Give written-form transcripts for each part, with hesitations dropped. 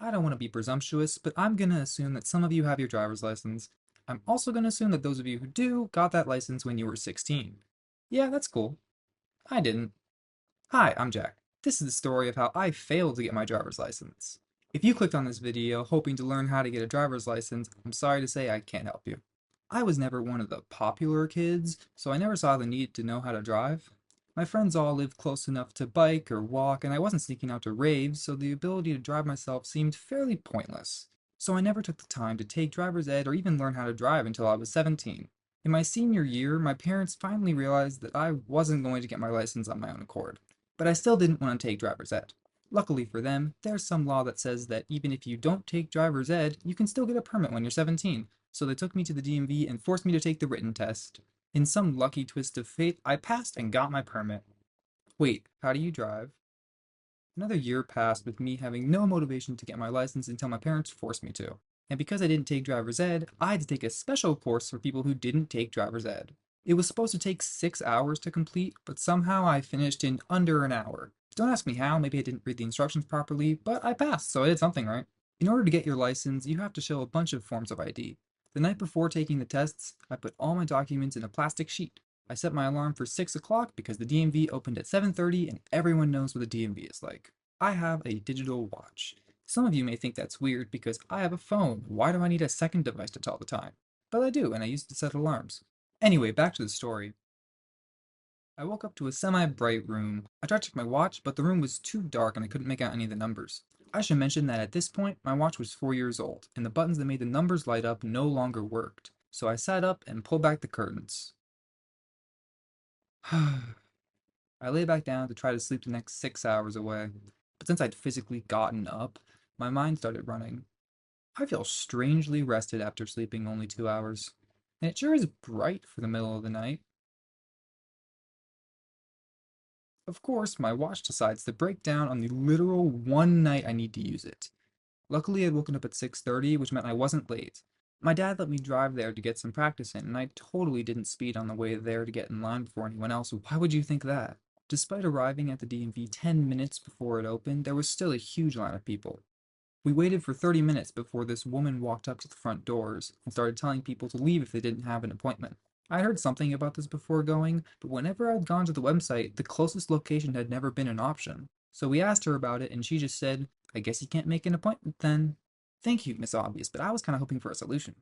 I don't want to be presumptuous, but I'm going to assume that some of you have your driver's license. I'm also going to assume that those of you who do got that license when you were 16. Yeah, that's cool. I didn't. Hi, I'm Jack. This is the story of how I failed to get my driver's license. If you clicked on this video hoping to learn how to get a driver's license, I'm sorry to say I can't help you. I was never one of the popular kids, so I never saw the need to know how to drive. My friends all lived close enough to bike or walk, and I wasn't sneaking out to raves, so the ability to drive myself seemed fairly pointless. So I never took the time to take driver's ed or even learn how to drive until I was 17. In my senior year, my parents finally realized that I wasn't going to get my license on my own accord. But I still didn't want to take driver's ed. Luckily for them, there's some law that says that even if you don't take driver's ed, you can still get a permit when you're 17. So they took me to the DMV and forced me to take the written test. In some lucky twist of fate, I passed and got my permit. Wait, how do you drive? Another year passed with me having no motivation to get my license until my parents forced me to. And because I didn't take driver's ed, I had to take a special course for people who didn't take driver's ed. It was supposed to take 6 hours to complete, but somehow I finished in under an hour. Don't ask me how, maybe I didn't read the instructions properly, but I passed, so I did something right. In order to get your license, you have to show a bunch of forms of ID. The night before taking the tests, I put all my documents in a plastic sheet. I set my alarm for 6 o'clock because the DMV opened at 7:30 and everyone knows what the DMV is like. I have a digital watch. Some of you may think that's weird because I have a phone. Why do I need a second device to tell the time? But I do, and I use it to set alarms. Anyway, back to the story. I woke up to a semi-bright room. I tried to check my watch, but the room was too dark and I couldn't make out any of the numbers. I should mention that at this point, my watch was 4 years old, and the buttons that made the numbers light up no longer worked. So I sat up and pulled back the curtains. I lay back down to try to sleep the next 6 hours away, but since I'd physically gotten up, my mind started running. I feel strangely rested after sleeping only 2 hours, and it sure is bright for the middle of the night. Of course, my watch decides to break down on the literal one night I need to use it. Luckily, I'd woken up at 6:30, which meant I wasn't late. My dad let me drive there to get some practice in, and I totally didn't speed on the way there to get in line before anyone else. Why would you think that? Despite arriving at the DMV 10 minutes before it opened, there was still a huge line of people. We waited for 30 minutes before this woman walked up to the front doors and started telling people to leave if they didn't have an appointment. I heard something about this before going, but whenever I'd gone to the website, the closest location had never been an option. So we asked her about it, and she just said, I guess you can't make an appointment then. Thank you, Miss Obvious, but I was kind of hoping for a solution.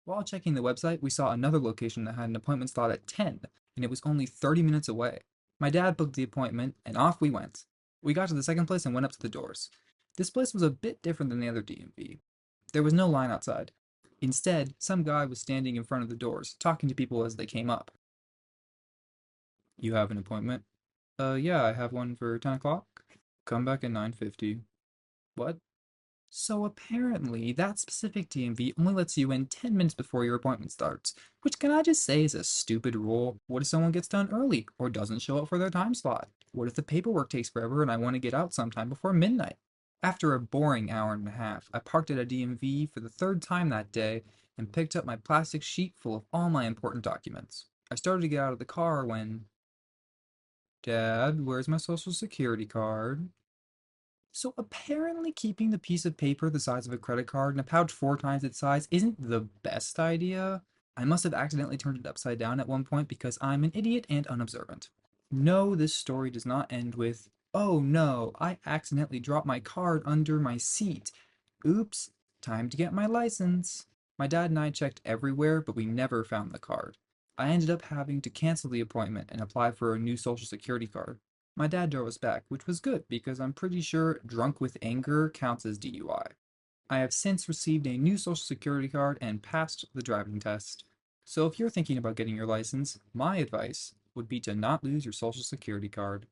While checking the website, we saw another location that had an appointment slot at 10, and it was only 30 minutes away. My dad booked the appointment, and off we went. We got to the second place and went up to the doors. This place was a bit different than the other DMV. There was no line outside. Instead, some guy was standing in front of the doors, talking to people as they came up. You have an appointment? Yeah, I have one for 10 o'clock. Come back at 9:50. What? So apparently, that specific DMV only lets you in 10 minutes before your appointment starts, which can I just say is a stupid rule. What if someone gets done early or doesn't show up for their time slot? What if the paperwork takes forever and I want to get out sometime before midnight? After a boring hour and a half, I parked at a DMV for the third time that day and picked up my plastic sheet full of all my important documents. I started to get out of the car when, Dad, where's my social security card? So apparently keeping the piece of paper the size of a credit card in a pouch 4 times its size isn't the best idea. I must have accidentally turned it upside down at one point because I'm an idiot and unobservant. No, this story does not end with, oh no, I accidentally dropped my card under my seat. Oops, time to get my license. My dad and I checked everywhere, but we never found the card. I ended up having to cancel the appointment and apply for a new social security card. My dad drove us back, which was good because I'm pretty sure drunk with anger counts as DUI. I have since received a new social security card and passed the driving test. So if you're thinking about getting your license, my advice would be to not lose your social security card.